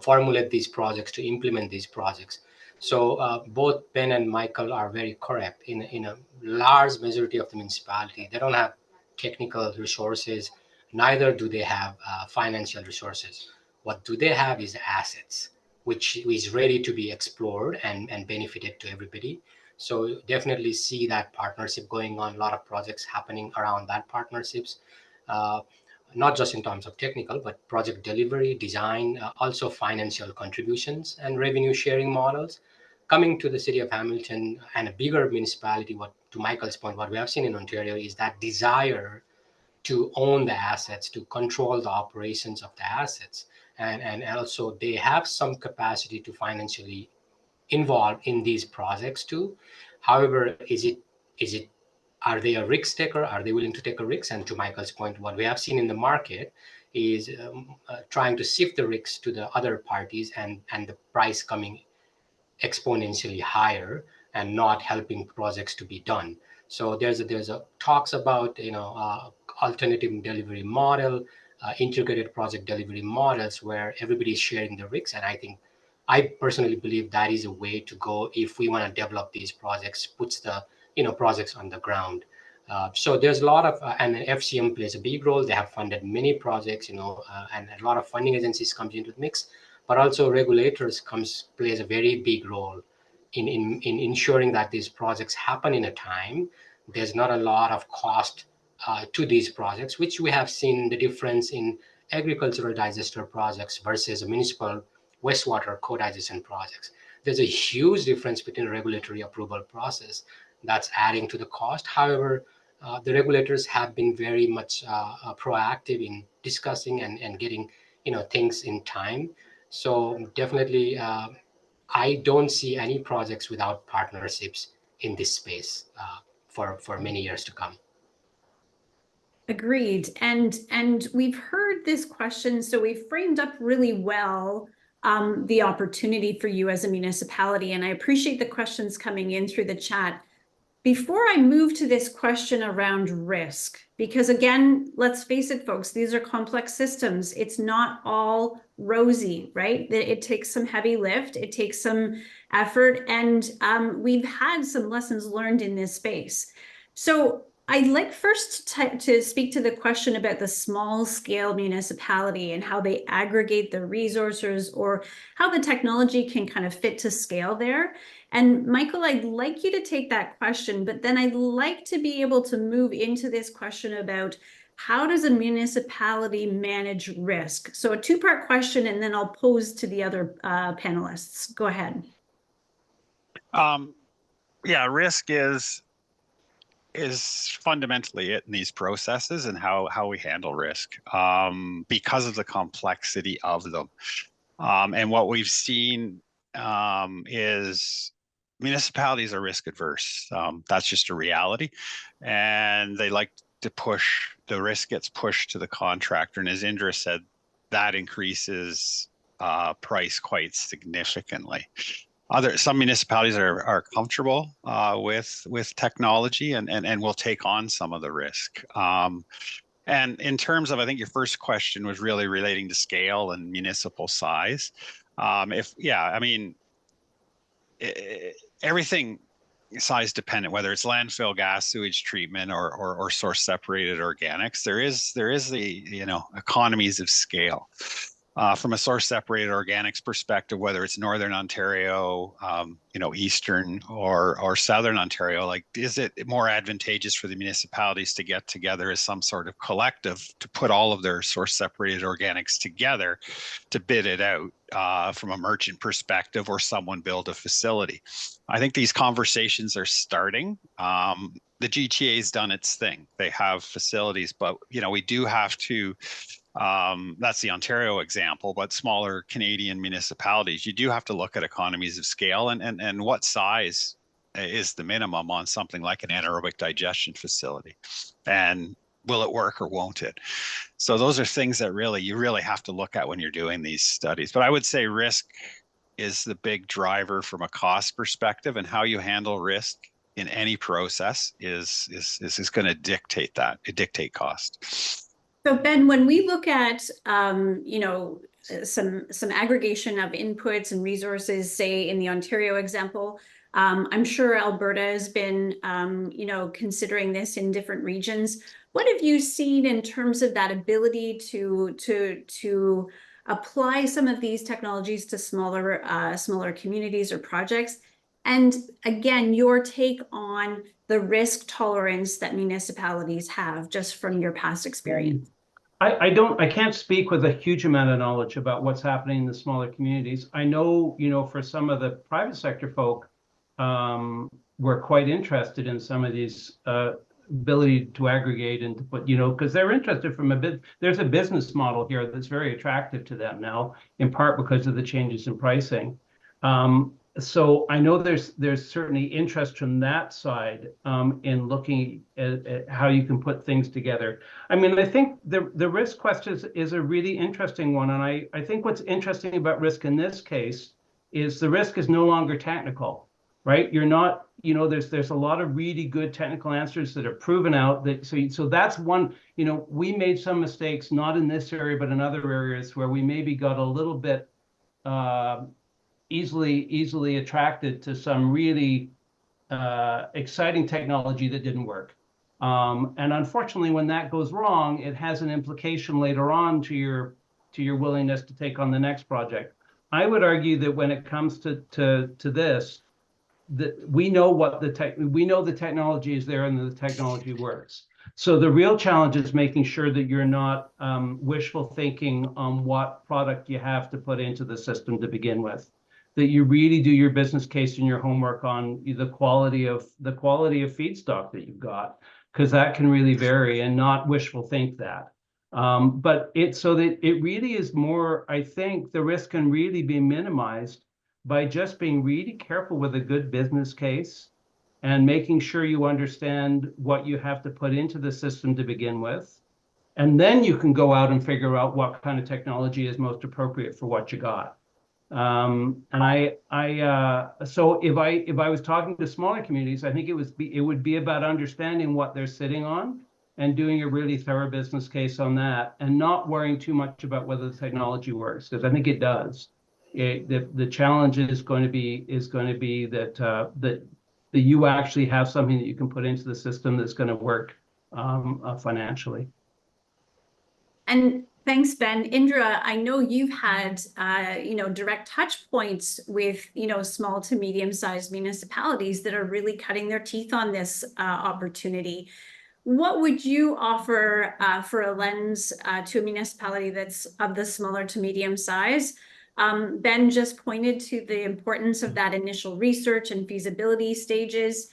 formulate these projects, to implement these projects. So both Ben and Michael are very correct. In a large majority of the municipality, they don't have technical resources, neither do they have financial resources. What do they have is assets, which is ready to be explored and benefited to everybody. So definitely see that partnership going on, a lot of projects happening around that partnerships, not just in terms of technical, but project delivery, design, also financial contributions and revenue sharing models. Coming to the City of Hamilton and a bigger municipality, what to Michael's point, what we have seen in Ontario is that desire to own the assets, to control the operations of the assets. And also they have some capacity to financially involve in these projects too. However, are they a risk taker? Are they willing to take a risk? And to Michael's point, what we have seen in the market is trying to shift the risks to the other parties and the price coming exponentially higher and not helping projects to be done. So there's a talks about alternative delivery model, integrated project delivery models where everybody is sharing the risks. And I personally believe that is a way to go if we want to develop these projects, puts the projects on the ground. So there's a lot of and FCM plays a big role. They have funded many projects, and a lot of funding agencies comes into the mix, but also regulators plays a very big role in ensuring that these projects happen in a time. There's not a lot of cost to these projects, which we have seen the difference in agricultural digester projects versus a municipal wastewater co-digestion projects. There's a huge difference between a regulatory approval process that's adding to the cost. However, the regulators have been very much proactive in discussing and getting things in time. So definitely, I don't see any projects without partnerships in this space for many years to come. Agreed. And we've heard this question, so we've framed up really well the opportunity for you as a municipality. And I appreciate the questions coming in through the chat. Before I move to this question around risk, because again, let's face it, folks, these are complex systems. It's not all rosy, right? It takes some heavy lift, it takes some effort, and we've had some lessons learned in this space. So I'd like first to speak to the question about the small scale municipality and how they aggregate the resources, or how the technology can kind of fit to scale there. And Michael, I'd like you to take that question, but then I'd like to be able to move into this question about how does a municipality manage risk? So a two-part question, and then I'll pose to the other panelists. Go ahead. Yeah, risk is fundamentally it in these processes, and how we handle risk because of the complexity of them. And what we've seen is municipalities are risk adverse. That's just a reality. And they like to push, the risk gets pushed to the contractor. And as Indra said, that increases price quite significantly. Some municipalities are comfortable with technology and will take on some of the risk. And in terms of, I think your first question was really relating to scale and municipal size. Everything size dependent, whether it's landfill, gas, sewage treatment, or source separated organics, there is the economies of scale. From a source separated organics perspective, whether it's Northern Ontario, Eastern or Southern Ontario, like, is it more advantageous for the municipalities to get together as some sort of collective to put all of their source separated organics together to bid it out from a merchant perspective, or someone build a facility? I think these conversations are starting. The GTA's done its thing. They have facilities, but we do have to, that's the Ontario example, but smaller Canadian municipalities, you do have to look at economies of scale and what size is the minimum on something like an anaerobic digestion facility, and will it work or won't it? So those are things that you really have to look at when you're doing these studies. But I would say risk is the big driver from a cost perspective, and how you handle risk in any process is going to dictate cost. So Ben, when we look at some aggregation of inputs and resources, say in the Ontario example, I'm sure Alberta has been considering this in different regions. What have you seen in terms of that ability to apply some of these technologies to smaller communities or projects? And again, your take on the risk tolerance that municipalities have, just from your past experience. I can't speak with a huge amount of knowledge about what's happening in the smaller communities. I know, for some of the private sector folk, we're quite interested in some of these ability to aggregate and to put, because they're interested there's a business model here that's very attractive to them now, in part because of the changes in pricing. So I know there's certainly interest from that side in looking at how you can put things together. I mean, I think the risk question is a really interesting one. And I think what's interesting about risk in this case is the risk is no longer technical, right? You're not, there's a lot of really good technical answers that are proven out. So that's one, we made some mistakes, not in this area, but in other areas where we maybe got a little bit easily attracted to some really exciting technology that didn't work. And unfortunately, when that goes wrong, it has an implication later on to your willingness to take on the next project. I would argue that when it comes to this, that we know the technology is there and the technology works. So the real challenge is making sure that you're not wishful thinking on what product you have to put into the system to begin with. That you really do your business case and your homework on the quality of feedstock that you've got, because that can really vary, and not wishful think that. But it really is more, I think the risk can really be minimized by just being really careful with a good business case and making sure you understand what you have to put into the system to begin with. And then you can go out and figure out what kind of technology is most appropriate for what you got. So if I was talking to smaller communities, I think it would be about understanding what they're sitting on and doing a really thorough business case on that, and not worrying too much about whether the technology works, because I think it does. The challenge is going to be that you actually have something that you can put into the system that's going to work financially. And thanks, Ben. Indra, I know you've had, direct touch points with, small to medium-sized municipalities that are really cutting their teeth on this opportunity. What would you offer for a lens to a municipality that's of the smaller to medium size? Ben just pointed to the importance of that initial research and feasibility stages.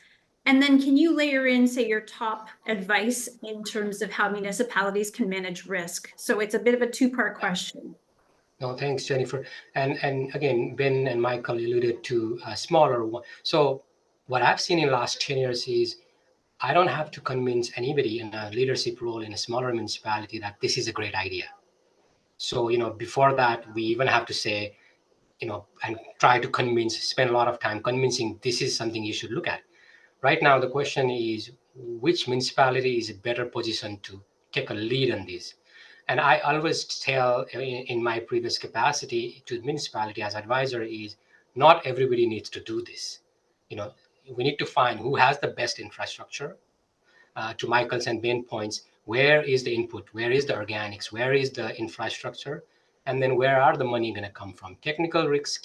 And then can you layer in, say, your top advice in terms of how municipalities can manage risk? So it's a bit of a two-part question. No, thanks, Jennifer. And again, Ben and Michael alluded to a smaller one. So what I've seen in the last 10 years is I don't have to convince anybody in a leadership role in a smaller municipality that this is a great idea. So, before that, we even have to say, and try to convince, spend a lot of time convincing this is something you should look at. Right now, the question is which municipality is a better position to take a lead on this? And I always tell in my previous capacity to the municipality as advisor is not everybody needs to do this. We need to find who has the best infrastructure. To Michael's and Ben points, where is the input? Where is the organics? Where is the infrastructure? And then where are the money going to come from? Technical risks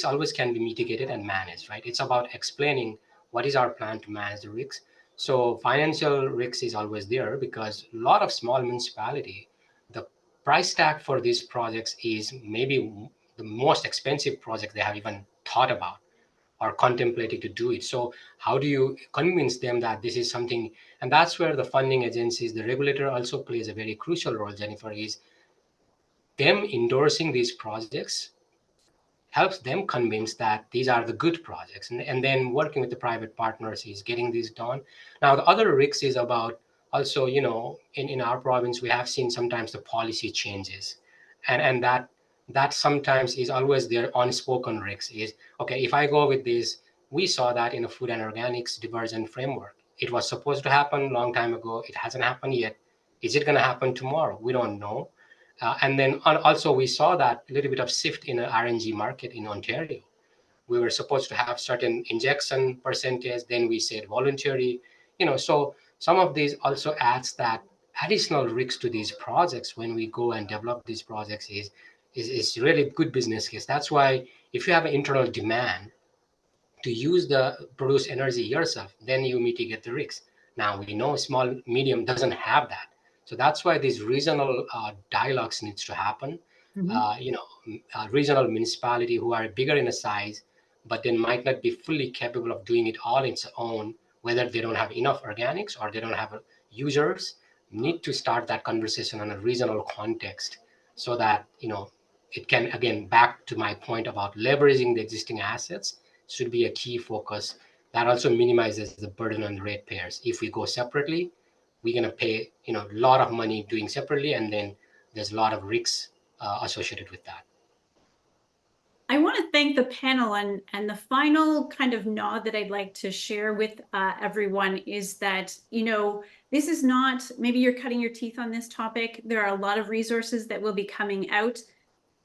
always can be mitigated and managed, right? It's about explaining what is our plan to manage the risks. So financial risk is always there because a lot of small municipality, the price tag for these projects is maybe the most expensive project they have even thought about or contemplating to do it. So how do you convince them that this is something? And that's where the funding agencies, the regulator also plays a very crucial role, Jennifer, is them endorsing these projects helps them convince that these are the good projects. And then working with the private partners is getting this done. Now, the other risk is about also, in our province, we have seen sometimes the policy changes. And that sometimes is always their unspoken risk is, okay, if I go with this, we saw that in a food and organics diversion framework. It was supposed to happen a long time ago. It hasn't happened yet. Is it going to happen tomorrow? We don't know. And then also we saw that little bit of shift in the RNG market in Ontario. We were supposed to have certain injection percentage, then we said voluntary, so some of these also adds that additional risks to these projects when we go and develop these projects is really good business case. That's why if you have an internal demand to use the produce energy yourself, then you mitigate the risks. Now we know small, medium doesn't have that. So that's why these regional dialogues needs to happen. Regional municipality who are bigger in a size, but then might not be fully capable of doing it all on its own, whether they don't have enough organics or they don't have users, need to start that conversation on a regional context so that, it can, again, back to my point about leveraging the existing assets should be a key focus. That also minimizes the burden on the ratepayers. If we go separately, we're going to pay a lot of money doing separately, and then there's a lot of risks associated with that. I want to thank the panel, and the final kind of nod that I'd like to share with everyone is that, this is not, maybe you're cutting your teeth on this topic. There are a lot of resources that will be coming out.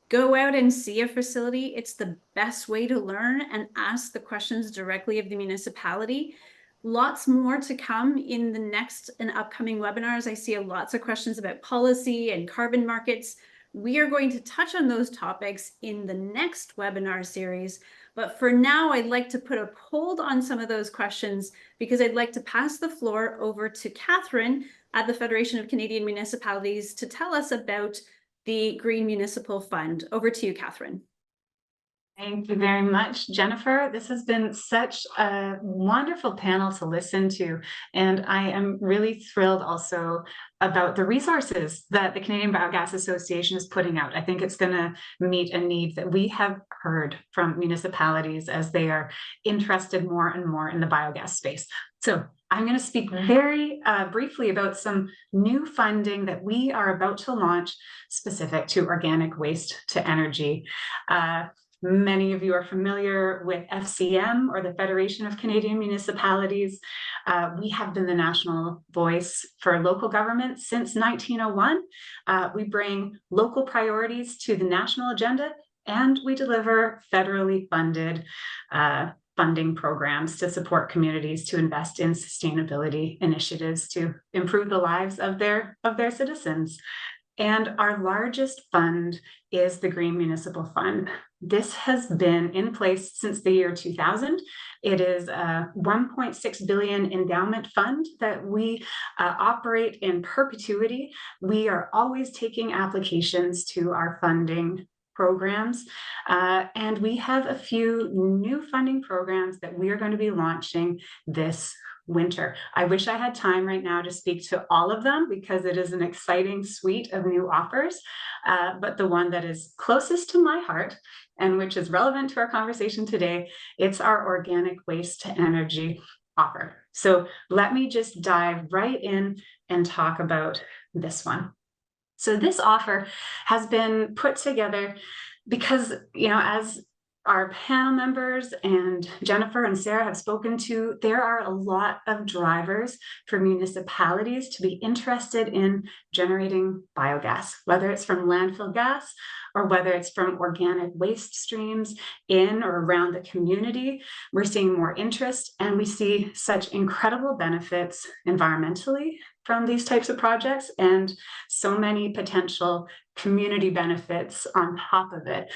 Go out and see a facility. It's the best way to learn and ask the questions directly of the municipality. Lots more to come in the next and upcoming webinars. I see lots of questions about policy and carbon markets. We are going to touch on those topics in the next webinar series. But for now, I'd like to put a hold on some of those questions because I'd like to pass the floor over to Catherine at the Federation of Canadian Municipalities to tell us about the Green Municipal Fund. Over to you, Catherine. Thank you very much, Jennifer. This has been such a wonderful panel to listen to, and I am really thrilled also about the resources that the Canadian Biogas Association is putting out. I think it's going to meet a need that we have heard from municipalities as they are interested more and more in the biogas space. So I'm going to speak very briefly about some new funding that we are about to launch specific to organic waste to energy. Many of you are familiar with FCM, or the Federation of Canadian Municipalities. We have been the national voice for local government since 1901. We bring local priorities to the national agenda, and we deliver federally funded funding programs to support communities to invest in sustainability initiatives to improve the lives of their citizens. And our largest fund is the Green Municipal Fund. This has been in place since the year 2000. It is a 1.6 billion endowment fund that we operate in perpetuity. We are always taking applications to our funding programs, and we have a few new funding programs that we are going to be launching this winter. I wish I had time right now to speak to all of them because it is an exciting suite of new offers, but the one that is closest to my heart and which is relevant to our conversation today, it's our organic waste to energy offer. So let me just dive right in and talk about this one. So this offer has been put together because, as our panel members and Jennifer and Sarah have spoken to, there are a lot of drivers for municipalities to be interested in generating biogas, whether it's from landfill gas or whether it's from organic waste streams in or around the community. We're seeing more interest, and we see such incredible benefits environmentally from these types of projects and so many potential community benefits on top of it,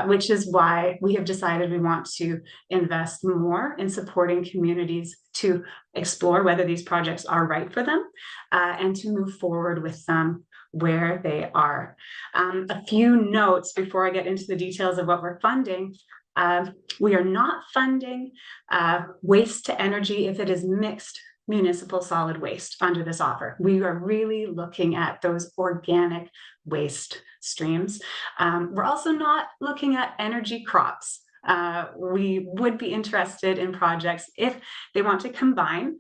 which is why we have decided we want to invest more in supporting communities to explore whether these projects are right for them and to move forward with them where they are. A few notes before I get into the details of what we're funding. We are not funding waste to energy if it is mixed municipal solid waste under this offer. We are really looking at those organic waste streams. We're also not looking at energy crops. We would be interested in projects if they want to combine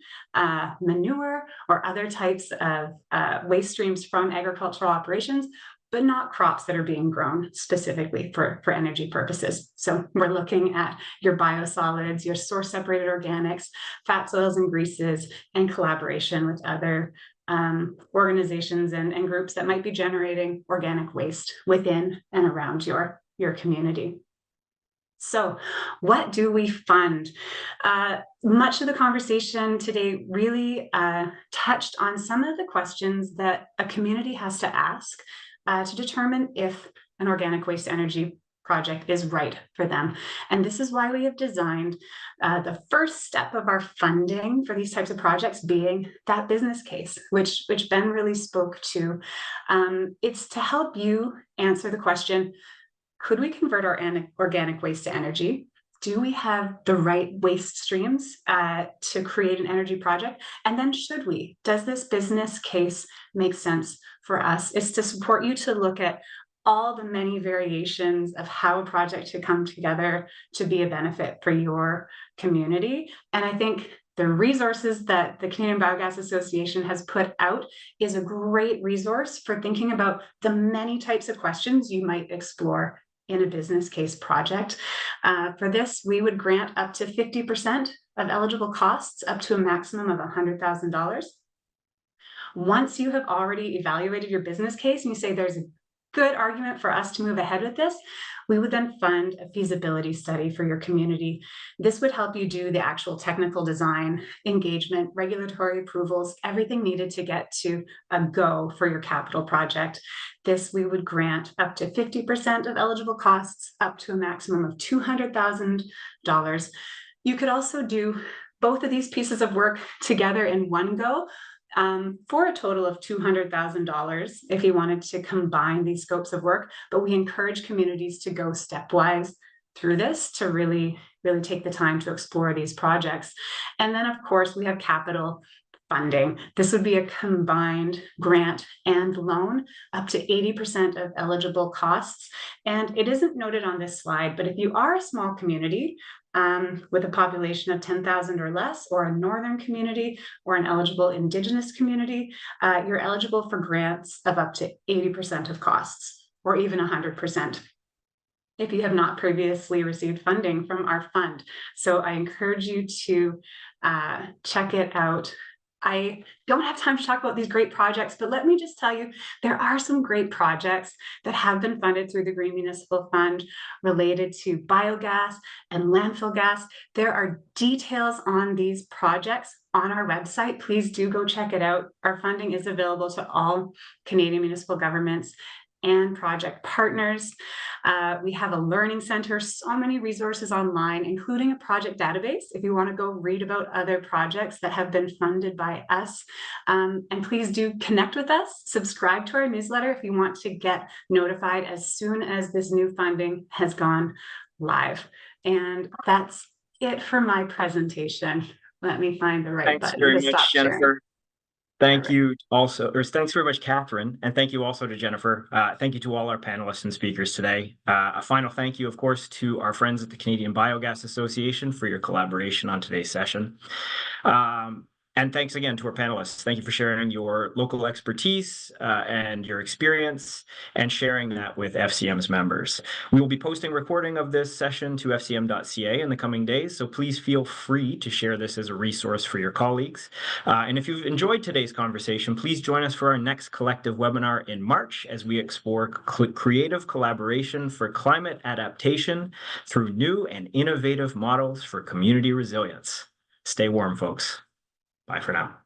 manure or other types of waste streams from agricultural operations, but not crops that are being grown specifically for energy purposes. So we're looking at your biosolids, your source separated organics, fats, oils, and greases, and collaboration with other organizations and groups that might be generating organic waste within and around your community. So what do we fund? Much of the conversation today really touched on some of the questions that a community has to ask to determine if an organic waste energy project is right for them. And this is why we have designed the first step of our funding for these types of projects being that business case, which Ben really spoke to. It's to help you answer the question, could we convert our organic waste to energy? Do we have the right waste streams to create an energy project? And then should we? Does this business case make sense for us? It's to support you to look at all the many variations of how a project should come together to be a benefit for your community. And I think the resources that the Canadian Biogas Association has put out is a great resource for thinking about the many types of questions you might explore in a business case project. For this, we would grant up to 50% of eligible costs up to a maximum of $100,000. Once you have already evaluated your business case and you say there's a good argument for us to move ahead with this, we would then fund a feasibility study for your community. This would help you do the actual technical design, engagement, regulatory approvals, everything needed to get to a go for your capital project. This we would grant up to 50% of eligible costs up to a maximum of $200,000. You could also do both of these pieces of work together in one go, for a total of $200,000 if you wanted to combine these scopes of work. But we encourage communities to go stepwise through this to really take the time to explore these projects. And then, of course, we have capital funding. This would be a combined grant and loan up to 80% of eligible costs. And it isn't noted on this slide, but if you are a small community with a population of 10,000 or less, or a northern community, or an eligible Indigenous community, you're eligible for grants of up to 80% of costs, or even 100%. if you have not previously received funding from our fund. So I encourage you to check it out. I don't have time to talk about these great projects, but let me just tell you, there are some great projects that have been funded through the Green Municipal Fund related to biogas and landfill gas. There are details on these projects on our website. Please do go check it out. Our funding is available to all Canadian municipal governments and project partners. We have a learning center, so many resources online, including a project database if you want to go read about other projects that have been funded by us. And please do connect with us, subscribe to our newsletter if you want to get notified as soon as this new funding has gone live. And that's it for my presentation. Let me find the right button to stop sharing. Jennifer. Thank you also, or thanks very much, Catherine, and thank you also to Jennifer. Thank you to all our panelists and speakers today. A final thank you, of course, to our friends at the Canadian Biogas Association for your collaboration on today's session. And thanks again to our panelists. Thank you for sharing your local expertise and your experience and sharing that with FCM's members. We will be posting a recording of this session to fcm.ca in the coming days, so please feel free to share this as a resource for your colleagues. And if you've enjoyed today's conversation, please join us for our next collective webinar in March as we explore creative collaboration for climate adaptation through new and innovative models for community resilience. Stay warm, folks. Bye for now.